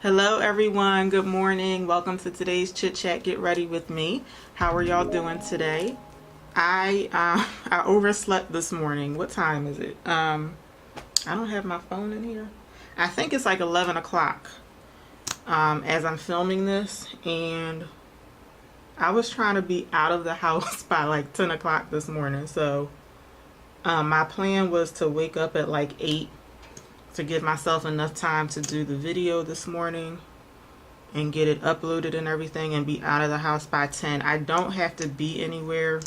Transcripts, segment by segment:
Hello everyone, good morning. Welcome to today's Chit Chat Get Ready with me. How are y'all doing today? I overslept this morning. What time is it? I don't have my phone in here. I think it's like 11 o'clock as I'm filming this, and I was trying to be out of the house by like 10 o'clock this morning. So my plan was to wake up at like 8 to give myself enough time to do the video this morning and get it uploaded and everything and be out of the house by 10. I don't have to be anywhere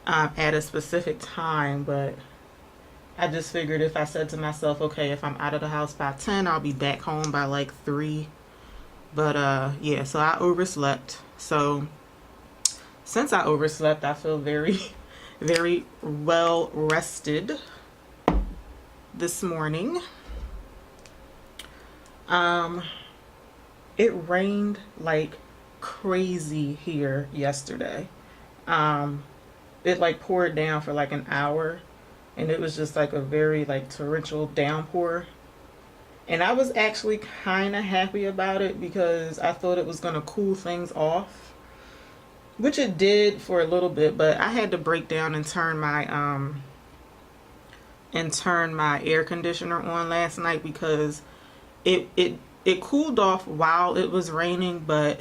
at a specific time, but I just figured if I said to myself, okay, if I'm out of the house by 10, I'll be back home by like 3. But yeah, so I overslept. So since I overslept, I feel very, very well rested this morning. It rained like crazy here yesterday. It like poured down for like an hour, and it was just like a very like torrential downpour, and I was actually kind of happy about it because I thought it was gonna cool things off, which it did for a little bit. But I had to break down and turn my air conditioner on last night because it cooled off while it was raining, but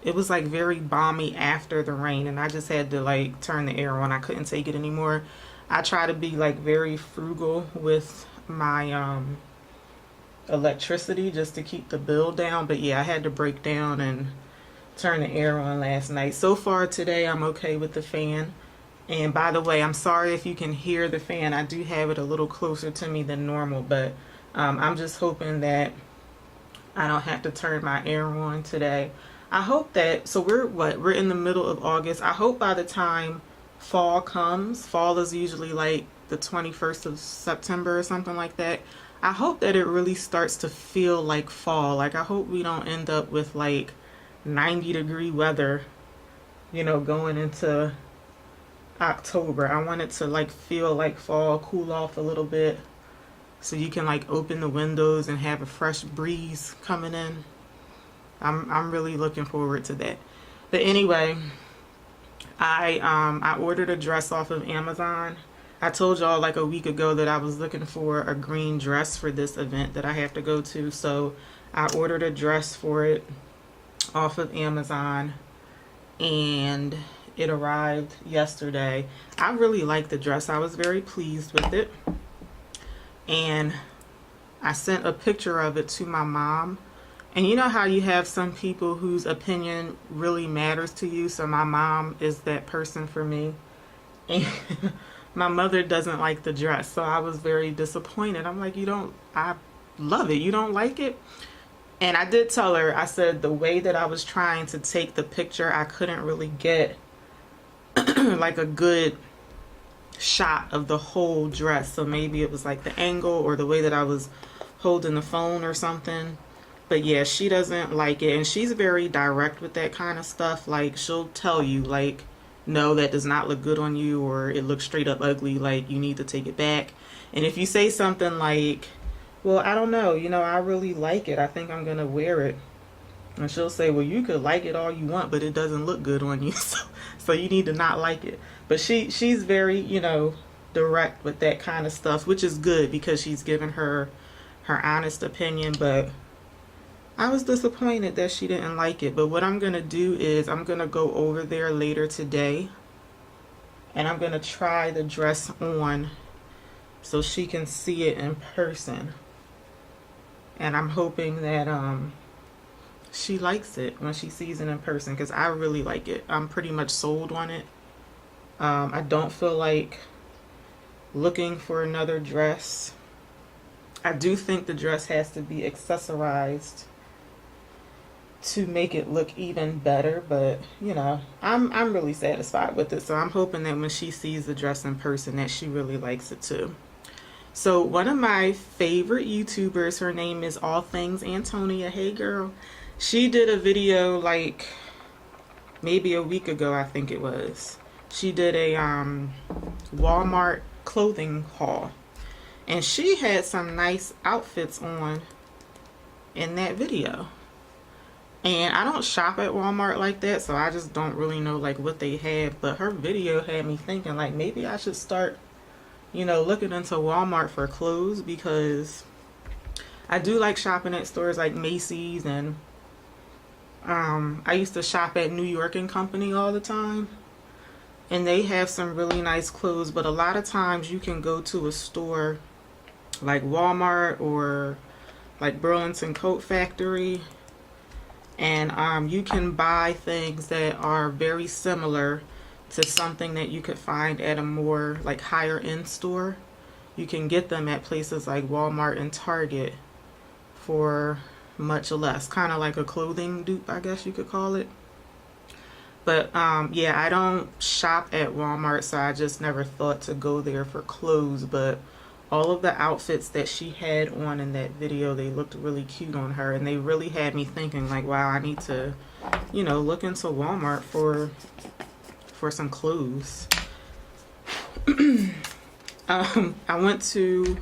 it was like very balmy after the rain, and I just had to like turn the air on. I couldn't take it anymore. I try to be like very frugal with my electricity just to keep the bill down, but yeah, I had to break down and turn the air on last night. So far today I'm okay with the fan. And by the way, I'm sorry if you can hear the fan. I do have it a little closer to me than normal, but I'm just hoping that I don't have to turn my air on today. I hope that, so we're in the middle of August. I hope by the time fall comes, fall is usually like the 21st of September or something like that. I hope that it really starts to feel like fall. Like, I hope we don't end up with like 90-degree weather, you know, going into October. I want it to like feel like fall, cool off a little bit, so you can like open the windows and have a fresh breeze coming in. I'm really looking forward to that. But anyway, I ordered a dress off of Amazon. I told y'all like a week ago that I was looking for a green dress for this event that I have to go to, so I ordered a dress for it off of Amazon, and it arrived yesterday. I really like the dress. I was very pleased with it, and I sent a picture of it to my mom. And you know how you have some people whose opinion really matters to you? So my mom is that person for me. And my mother doesn't like the dress, so I was very disappointed. I'm like, I love it. You don't like it? And I did tell her, I said the way that I was trying to take the picture, I couldn't really get like a good shot of the whole dress. So maybe it was like the angle or the way that I was holding the phone or something. But yeah, she doesn't like it, and she's very direct with that kind of stuff. Like, she'll tell you like, no, that does not look good on you, or it looks straight up ugly, like you need to take it back. And if you say something like, well, I don't know, you know, I really like it, I think I'm gonna wear it, and she'll say, well, you could like it all you want, but it doesn't look good on you, so you need to not like it. But she's very, you know, direct with that kind of stuff, which is good because she's given her honest opinion. But I was disappointed that she didn't like it. But what I'm gonna do is I'm gonna go over there later today, and I'm gonna try the dress on so she can see it in person. And I'm hoping that she likes it when she sees it in person, because I really like it. I'm pretty much sold on it. I don't feel like looking for another dress. I do think the dress has to be accessorized to make it look even better, but you know, I'm really satisfied with it. So I'm hoping that when she sees the dress in person that she really likes it too. So one of my favorite YouTubers, her name is All Things Antonia. Hey girl. She did a video like maybe a week ago, I think it was. She did a Walmart clothing haul, and she had some nice outfits on in that video. And I don't shop at Walmart like that, so I just don't really know like what they have. But her video had me thinking like maybe I should start, you know, looking into Walmart for clothes, because I do like shopping at stores like Macy's, and I used to shop at New York and Company all the time, and they have some really nice clothes. But a lot of times you can go to a store like Walmart or like Burlington Coat Factory, and you can buy things that are very similar to something that you could find at a more like higher end store. You can get them at places like Walmart and Target for much less, kind of like a clothing dupe, I guess you could call it. But yeah, I don't shop at Walmart, so I just never thought to go there for clothes. But all of the outfits that she had on in that video, they looked really cute on her, and they really had me thinking like, wow, I need to, you know, look into Walmart for some clothes. I went to,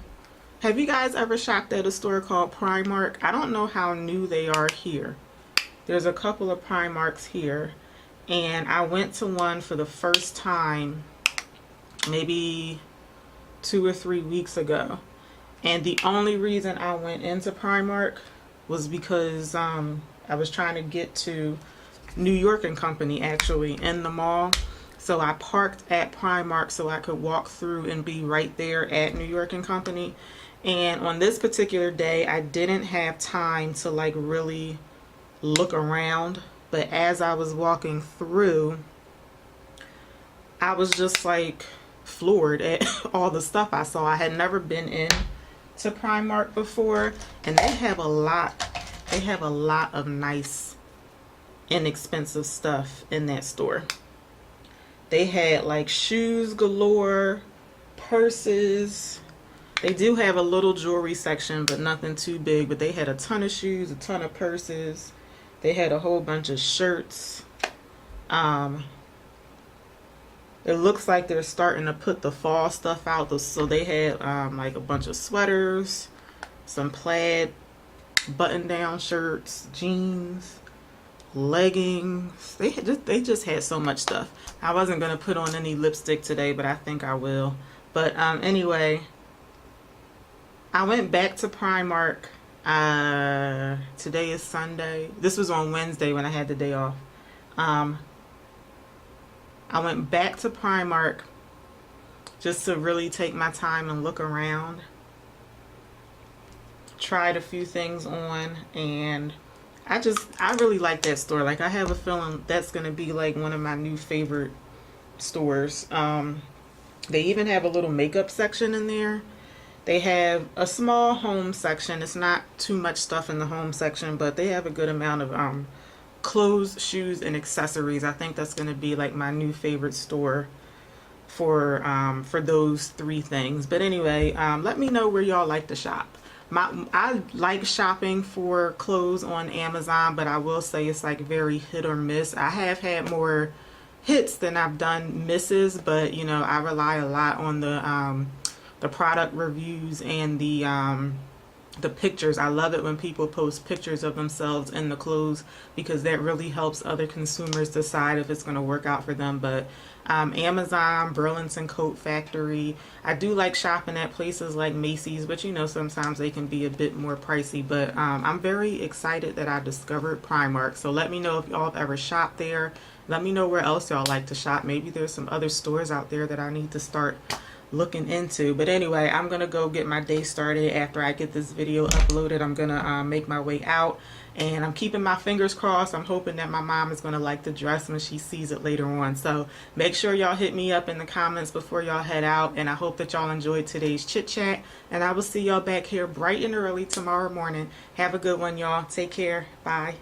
have you guys ever shopped at a store called Primark? I don't know how new they are here. There's a couple of Primarks here, and I went to one for the first time maybe 2 or 3 weeks ago. And the only reason I went into Primark was because I was trying to get to New York and Company, actually, in the mall. So I parked at Primark so I could walk through and be right there at New York and Company. And on this particular day, I didn't have time to like really look around. But as I was walking through, I was just like floored at all the stuff I saw. I had never been in to Primark before, and they have a lot of nice inexpensive stuff in that store. They had like shoes galore, purses. They do have a little jewelry section, but nothing too big. But they had a ton of shoes, a ton of purses. They had a whole bunch of shirts. It looks like they're starting to put the fall stuff out. So they had like a bunch of sweaters, some plaid button-down shirts, jeans, leggings. They just had so much stuff. I wasn't gonna put on any lipstick today, but I think I will. But anyway, I went back to Primark. Today is Sunday. This was on Wednesday when I had the day off. I went back to Primark just to really take my time and look around. Tried a few things on, and I really like that store. Like, I have a feeling that's going to be like one of my new favorite stores. They even have a little makeup section in there. They have a small home section. It's not too much stuff in the home section, but they have a good amount of clothes, shoes, and accessories. I think that's going to be like my new favorite store for those three things. But anyway, let me know where y'all like to shop. I like shopping for clothes on Amazon, but I will say it's like very hit or miss. I have had more hits than I've done misses, but you know, I rely a lot on the product reviews and the pictures. I love it when people post pictures of themselves in the clothes, because that really helps other consumers decide if it's going to work out for them. But Amazon, Burlington Coat Factory, I do like shopping at places like Macy's, but you know, sometimes they can be a bit more pricey. But I'm very excited that I discovered Primark. So let me know if y'all have ever shopped there. Let me know where else y'all like to shop. Maybe there's some other stores out there that I need to start looking into. But anyway, I'm gonna go get my day started. After I get this video uploaded, I'm gonna make my way out, and I'm keeping my fingers crossed. I'm hoping that my mom is gonna like the dress when she sees it later on. So make sure y'all hit me up in the comments before y'all head out, and I hope that y'all enjoyed today's chit chat, and I will see y'all back here bright and early tomorrow morning. Have a good one, y'all. Take care. Bye.